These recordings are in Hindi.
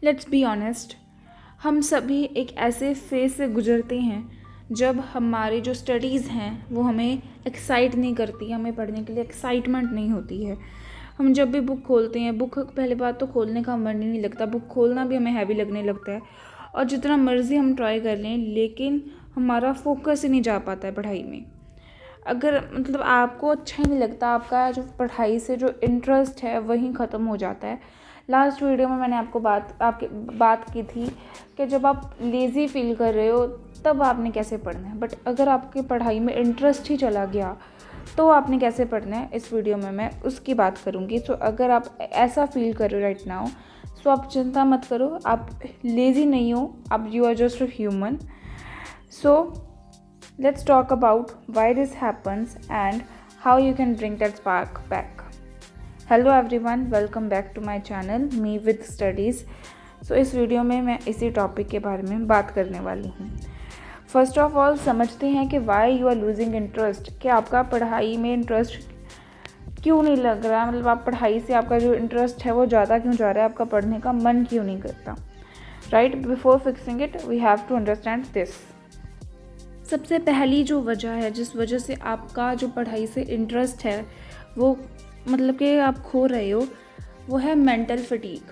लेट्स बी ऑनेस्ट, हम सभी एक ऐसे फेज से गुजरते हैं जब हमारी जो स्टडीज़ हैं वो हमें एक्साइट नहीं करती, हमें पढ़ने के लिए एक्साइटमेंट नहीं होती है। हम जब भी बुक खोलते हैं, बुक पहले बात तो खोलने का मन ही नहीं लगता, बुक खोलना भी हमें हैवी लगने लगता है। और जितना मर्ज़ी हम ट्राई कर लें लेकिन हमारा फोकस ही नहीं जा पाता है पढ़ाई में। अगर मतलब आपको अच्छा ही नहीं लगता, आपका जो पढ़ाई से जो इंटरेस्ट है वहीं ख़त्म हो जाता है। लास्ट वीडियो में मैंने आपको बात की थी कि जब आप लेज़ी फील कर रहे हो तब आपने कैसे पढ़ना है, बट अगर आपकी पढ़ाई में इंटरेस्ट ही चला गया तो आपने कैसे पढ़ना है, इस वीडियो में मैं उसकी बात करूँगी। सो अगर आप ऐसा फील कर रहे हो राइट नाउ, सो आप चिंता मत करो, आप लेज़ी नहीं हो, आप you are just a human. So let's talk about why this happens and how you can bring that spark back. Hello everyone, welcome back to my channel Me with Studies. So इस वीडियो में मैं इसी टॉपिक के बारे में बात करने वाली हूँ। फर्स्ट ऑफ ऑल समझते हैं कि why you are losing interest, कि आपका पढ़ाई में इंटरेस्ट क्यों नहीं लग रहा, मतलब आप पढ़ाई से आपका जो इंटरेस्ट है वो ज़्यादा क्यों जा रहा है, आपका पढ़ने का मन क्यों नहीं करता। Right, before fixing it we have to understand this. सबसे पहली जो वजह है जिस वजह से आपका जो पढ़ाई से इंटरेस्ट है वो मतलब कि आप खो रहे हो, वो है मेंटल फटीग।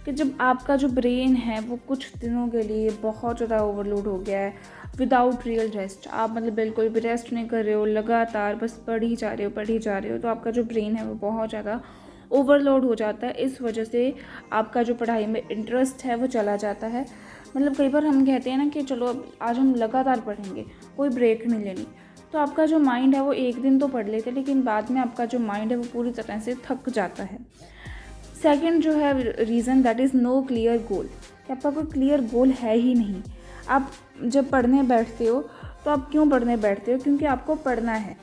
कि जब आपका जो ब्रेन है वो कुछ दिनों के लिए बहुत ज़्यादा ओवरलोड हो गया है विदाउट रियल रेस्ट, आप मतलब बिल्कुल भी रेस्ट नहीं कर रहे हो, लगातार बस पढ़ ही जा रहे हो, तो आपका जो ब्रेन है वो बहुत ज़्यादा ओवरलोड हो जाता है। इस वजह से आपका जो पढ़ाई में इंटरेस्ट है वो चला जाता है। मतलब कई बार हम कहते हैं ना कि चलो अब आज हम लगातार पढ़ेंगे, कोई ब्रेक नहीं लेनी, तो आपका जो माइंड है वो एक दिन तो पढ़ लेते लेकिन बाद में आपका जो माइंड है वो पूरी तरह से थक जाता है। सेकंड जो है reason, that is no clear goal, कि आपका कोई क्लियर गोल है ही नहीं। आप जब पढ़ने बैठते हो तो आप क्यों पढ़ने बैठते हो, क्योंकि आपको पढ़ना है।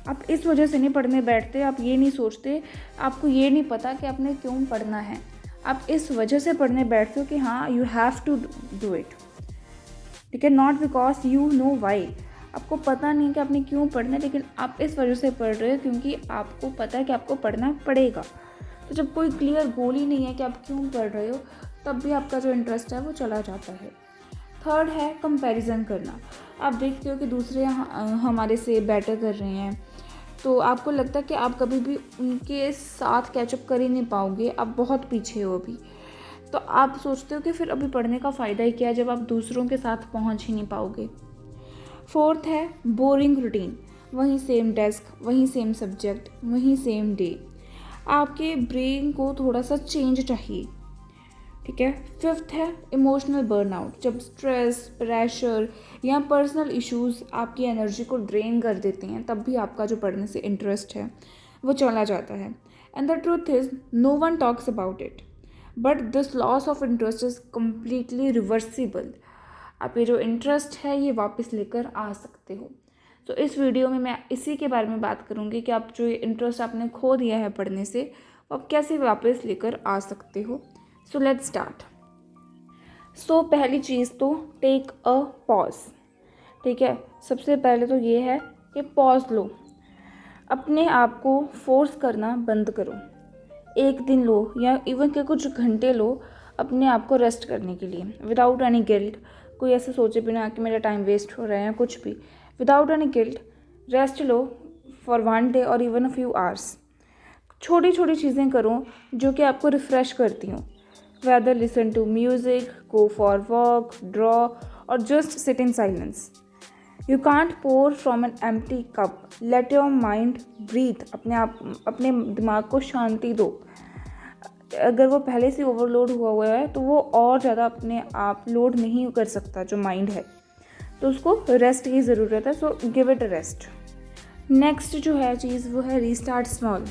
आप इस वजह से नहीं पढ़ने बैठते, आप ये नहीं सोचते, आपको ये नहीं पता कि आपने क्यों पढ़ना है, आप इस वजह से पढ़ने बैठते हो कि हाँ you have to do it, ठीक है, not because you know why. आपको पता नहीं कि आपने क्यों पढ़ना है लेकिन आप इस वजह से पढ़ रहे हो क्योंकि आपको पता है कि आपको पढ़ना पड़ेगा। तो जब कोई क्लियर गोल ही नहीं है कि आप क्यों पढ़ रहे हो तब भी आपका जो इंटरेस्ट है वो चला जाता है। थर्ड है कंपैरिजन करना। आप देखते हो कि दूसरे हमारे से बेटर कर रहे हैं तो आपको लगता है कि आप कभी भी उनके साथ कैचअप कर ही नहीं पाओगे, आप बहुत पीछे हो अभी, तो आप सोचते हो कि फिर अभी पढ़ने का फ़ायदा ही क्या है जब आप दूसरों के साथ पहुंच ही नहीं पाओगे। फोर्थ है बोरिंग रूटीन, वहीं सेम डेस्क, वहीं सेम सब्जेक्ट, वहीं सेम डे। आपके ब्रेन को थोड़ा सा चेंज चाहिए, ठीक है। फिफ्थ है इमोशनल बर्नआउट, जब स्ट्रेस, प्रेशर या पर्सनल इश्यूज़ आपकी एनर्जी को ड्रेन कर देते हैं तब भी आपका जो पढ़ने से इंटरेस्ट है वो चला जाता है। And the truth is no one talks about it, but this loss of interest is completely reversible. आप ये जो इंटरेस्ट है ये वापस लेकर आ सकते हो। तो इस वीडियो में मैं इसी के बारे में बात करूँगी कि आप जो ये इंटरेस्ट आपने खो दिया है पढ़ने से, वो आप कैसे वापस लेकर आ सकते हो। So let's start. सो पहली चीज़ तो टेक अ पॉज, ठीक है। सबसे पहले तो ये है कि पॉज लो, अपने आप को फोर्स करना बंद करो। एक दिन लो या इवन के कुछ घंटे लो अपने आप को रेस्ट करने के लिए, विदाउट एनी गिल्ट। कोई ऐसे सोचे बिना कि मेरा टाइम वेस्ट हो रहा है या कुछ भी, without any guilt rest low for 1 day और इवन अ फ्यू आवर्स। छोटी छोटी चीज़ें करो जो कि आपको रिफ़्रेश करती हों, whether listen to music, go for walk, draw or just sit in silence. You can't pour from an empty cup. Let your mind breathe. अपने दिमाग को शांति दो। अगर वो पहले से ओवरलोड हुआ है तो वो और ज़्यादा अपने आप लोड नहीं कर सकता जो माइंड है, तो उसको रेस्ट की ज़रूरत है। So give it a rest. Next जो है चीज़ वो है रीस्टार्ट स्मॉल।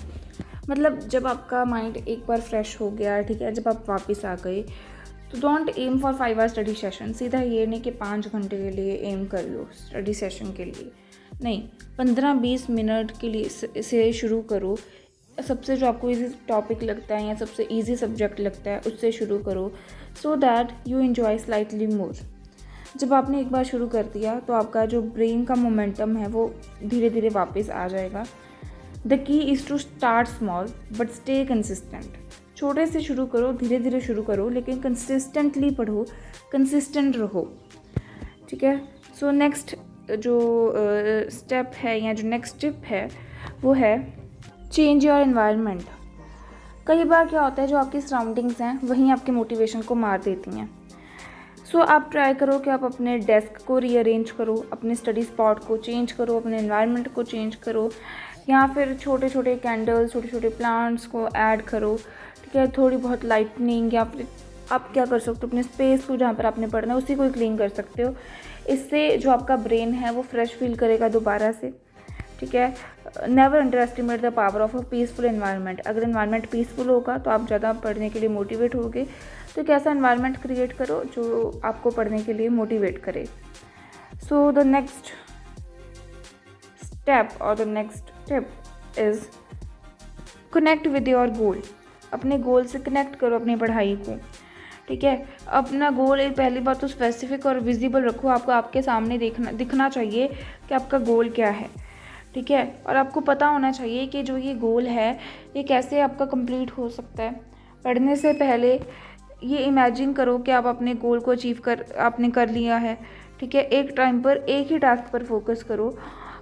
मतलब जब आपका माइंड एक बार फ्रेश हो गया, ठीक है, जब आप वापस आ गए तो don't aim for 5 hour study session. सीधा ये नहीं कि 5 घंटे के लिए एम कर लो स्टडी सेशन के लिए, नहीं, 15-20 मिनट के लिए से शुरू करो। सबसे जो आपको इजी टॉपिक लगता है या सबसे इजी सब्जेक्ट लगता है उससे शुरू करो, so that you enjoy slightly more. जब आपने एक बार शुरू कर दिया तो आपका जो ब्रेन का मोमेंटम है वो धीरे धीरे वापस आ जाएगा। The key is to start small but stay consistent. छोटे से शुरू करो, धीरे धीरे शुरू करो, लेकिन कंसिस्टेंटली पढ़ो, कंसिस्टेंट रहो, ठीक है। सो नेक्स्ट जो स्टेप है या जो नेक्स्ट टिप है वो है चेंज योर एनवायरनमेंट। कई बार क्या होता है, जो आपकी सराउंडिंग्स हैं वहीं आपके मोटिवेशन को मार देती हैं। सो आप ट्राई करो कि आप अपने डेस्क को रीअरेंज करो, अपने स्टडी स्पॉट को चेंज करो, अपने एनवायरनमेंट को चेंज करो, या फिर छोटे छोटे कैंडल्स, छोटे छोटे प्लांट्स को ऐड करो, ठीक है। थोड़ी बहुत लाइटनिंग, या फिर आप क्या कर सकते हो, अपने स्पेस को जहाँ पर आपने पढ़ना है उसी को क्लीन कर सकते हो। इससे जो आपका ब्रेन है वो फ्रेश फील करेगा दोबारा से, ठीक है। Never under estimate the power of a peaceful environment. अगर एनवायरनमेंट पीसफुल होगा तो आप ज़्यादा पढ़ने के लिए मोटिवेट होगे। तो एक ऐसा एनवायरनमेंट क्रिएट करो जो आपको पढ़ने के लिए मोटिवेट करे। सो द नेक्स्ट स्टेप और the next tip is connect with your goal. अपने गोल से कनेक्ट करो अपनी पढ़ाई को, ठीक है। अपना गोल एक पहली बात तो स्पेसिफिक और विजिबल रखो। आपको आपके सामने दिखना चाहिए कि आपका गोल क्या है, ठीक है। और आपको पता होना चाहिए कि जो ये गोल है ये कैसे आपका कंप्लीट हो सकता है। पढ़ने से पहले ये इमेजिन करो कि आप अपने गोल को आपने कर लिया है, ठीक है। एक टाइम पर एक ही टास्क पर फोकस करो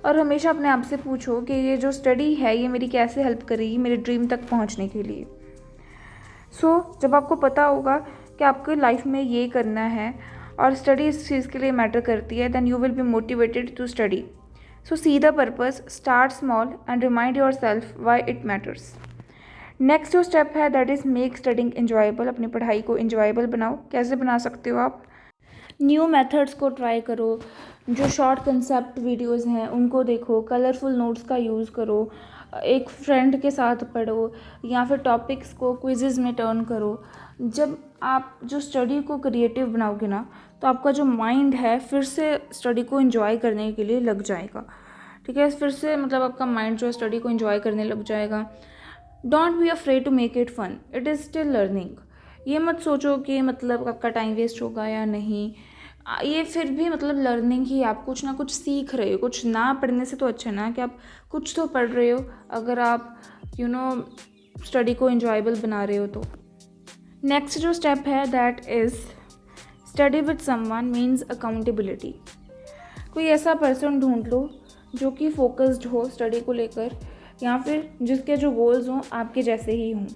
और हमेशा अपने आप से पूछो कि ये जो स्टडी है ये मेरी कैसे हेल्प करेगी मेरे ड्रीम तक पहुंचने के लिए। सो जब आपको पता होगा कि आपको लाइफ में ये करना है और स्टडी इस चीज़ के लिए मैटर करती है, then you will be motivated to study. So see the purpose, start small and remind yourself why it matters. Next जो स्टेप है that is make studying enjoyable. अपनी पढ़ाई को इंजॉयबल बनाओ। कैसे बना सकते हो आप? न्यू मेथड्स को ट्राई करो, जो शॉर्ट कंसेप्ट वीडियोस हैं उनको देखो, कलरफुल नोट्स का यूज़ करो, एक फ्रेंड के साथ पढ़ो, या फिर टॉपिक्स को क्विज़ेस में टर्न करो। जब आप जो स्टडी को क्रिएटिव बनाओगे ना तो आपका जो माइंड है फिर से स्टडी को एंजॉय करने के लिए लग जाएगा, ठीक है। फिर से मतलब आपका माइंड जो है स्टडी को एंजॉय करने लग जाएगा। Don't be afraid to make it fun, it is still learning. ये मत सोचो कि मतलब आपका टाइम वेस्ट होगा या नहीं, ये फिर भी मतलब लर्निंग ही, आप कुछ ना कुछ सीख रहे हो। कुछ ना पढ़ने से तो अच्छा ना कि आप कुछ तो पढ़ रहे हो, अगर आप स्टडी को इंजॉयबल बना रहे हो तो। नेक्स्ट जो स्टेप है that is study with someone means accountability. कोई ऐसा पर्सन ढूंढ लो जो कि फोकस्ड हो स्टडी को लेकर, या फिर जिसके जो गोल्स हों आपके जैसे ही हों,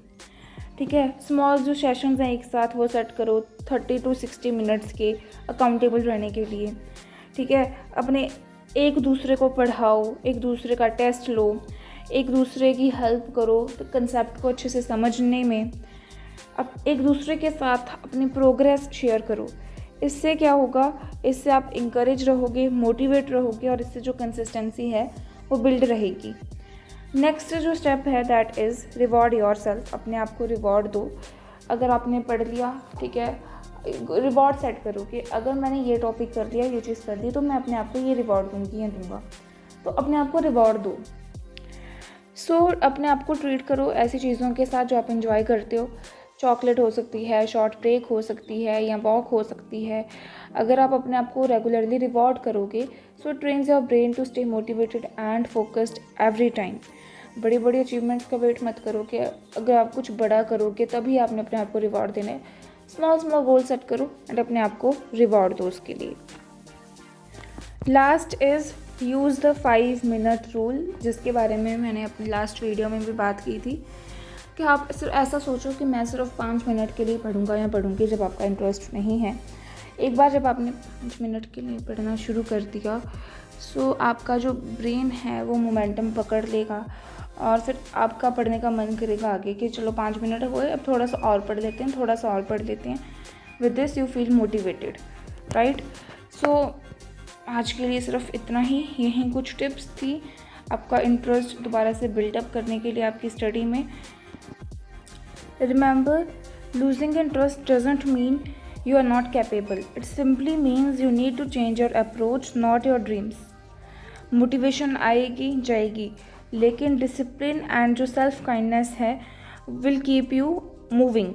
ठीक है। स्मॉल जो सेशंस हैं एक साथ वो सेट करो 30 to 60 मिनट्स के अकाउंटेबल रहने के लिए, ठीक है। अपने एक दूसरे को पढ़ाओ, एक दूसरे का टेस्ट लो, एक दूसरे की हेल्प करो कंसेप्ट को अच्छे से समझने में। अब एक दूसरे के साथ अपनी प्रोग्रेस शेयर करो। इससे क्या होगा, इससे आप इंकरेज रहोगे, मोटिवेट रहोगे, और इससे जो कंसिस्टेंसी है वो बिल्ड रहेगी। नेक्स्ट जो स्टेप है दैट इज़ रिवॉर्ड योरसेल्फ। अपने आप को रिवॉर्ड दो। अगर आपने पढ़ लिया, ठीक है, रिवॉर्ड सेट करो कि अगर मैंने ये टॉपिक कर लिया, ये चीज़ कर दी, तो मैं अपने आप को ये रिवॉर्ड दूंगी या दूंगा। तो अपने आप को रिवॉर्ड दो। सो अपने आप को ट्रीट करो ऐसी चीज़ों के साथ जो आप इंजॉय करते हो। चॉकलेट हो सकती है, शॉर्ट ब्रेक हो सकती है, या वॉक हो सकती है। अगर आप अपने आप को रेगुलरली रिवॉर्ड करोगे so trains your brain to stay motivated and focused every time. बड़ी बड़ी अचीवमेंट्स का वेट मत करो कि अगर आप कुछ बड़ा करोगे तभी आपने अपने आप को रिवॉर्ड देना है। स्मॉल स्मॉल गोल सेट करो एंड अपने आप को रिवॉर्ड दो उसके लिए। Last is use the 5 minute rule, जिसके बारे में मैंने अपनी लास्ट वीडियो में भी बात की थी कि आप सिर्फ ऐसा सोचो कि मैं सिर्फ 5 मिनट के लिए पढ़ूंगा या पढ़ूंगी जब आपका इंटरेस्ट नहीं है। एक बार जब आपने 5 मिनट के लिए पढ़ना शुरू कर दिया सो आपका जो ब्रेन है वो मोमेंटम पकड़ लेगा और फिर आपका पढ़ने का मन करेगा आगे कि चलो 5 मिनट हुए, अब थोड़ा सा और पढ़ लेते हैं, थोड़ा सा और पढ़ लेते हैं। With this you feel motivated, right. So आज के लिए सिर्फ इतना ही। यही कुछ टिप्स थी आपका इंटरेस्ट दोबारा से बिल्डअप करने के लिए आपकी स्टडी में। Remember, losing interest doesn't mean you are not capable. It simply means you need to change your approach, not your dreams. Motivation आएगी जाएगी, लेकिन discipline and जो self kindness है will keep you moving,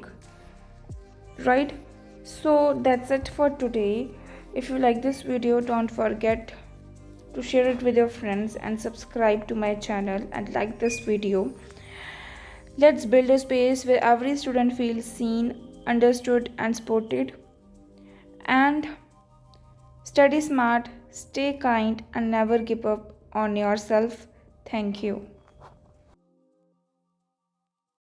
right? So that's it for today. If you like this video, don't forget to share it with your friends and subscribe to my channel and like this video. Let's build a space where every student feels seen, understood, and supported. And study smart, stay kind, and never give up on yourself. Thank you.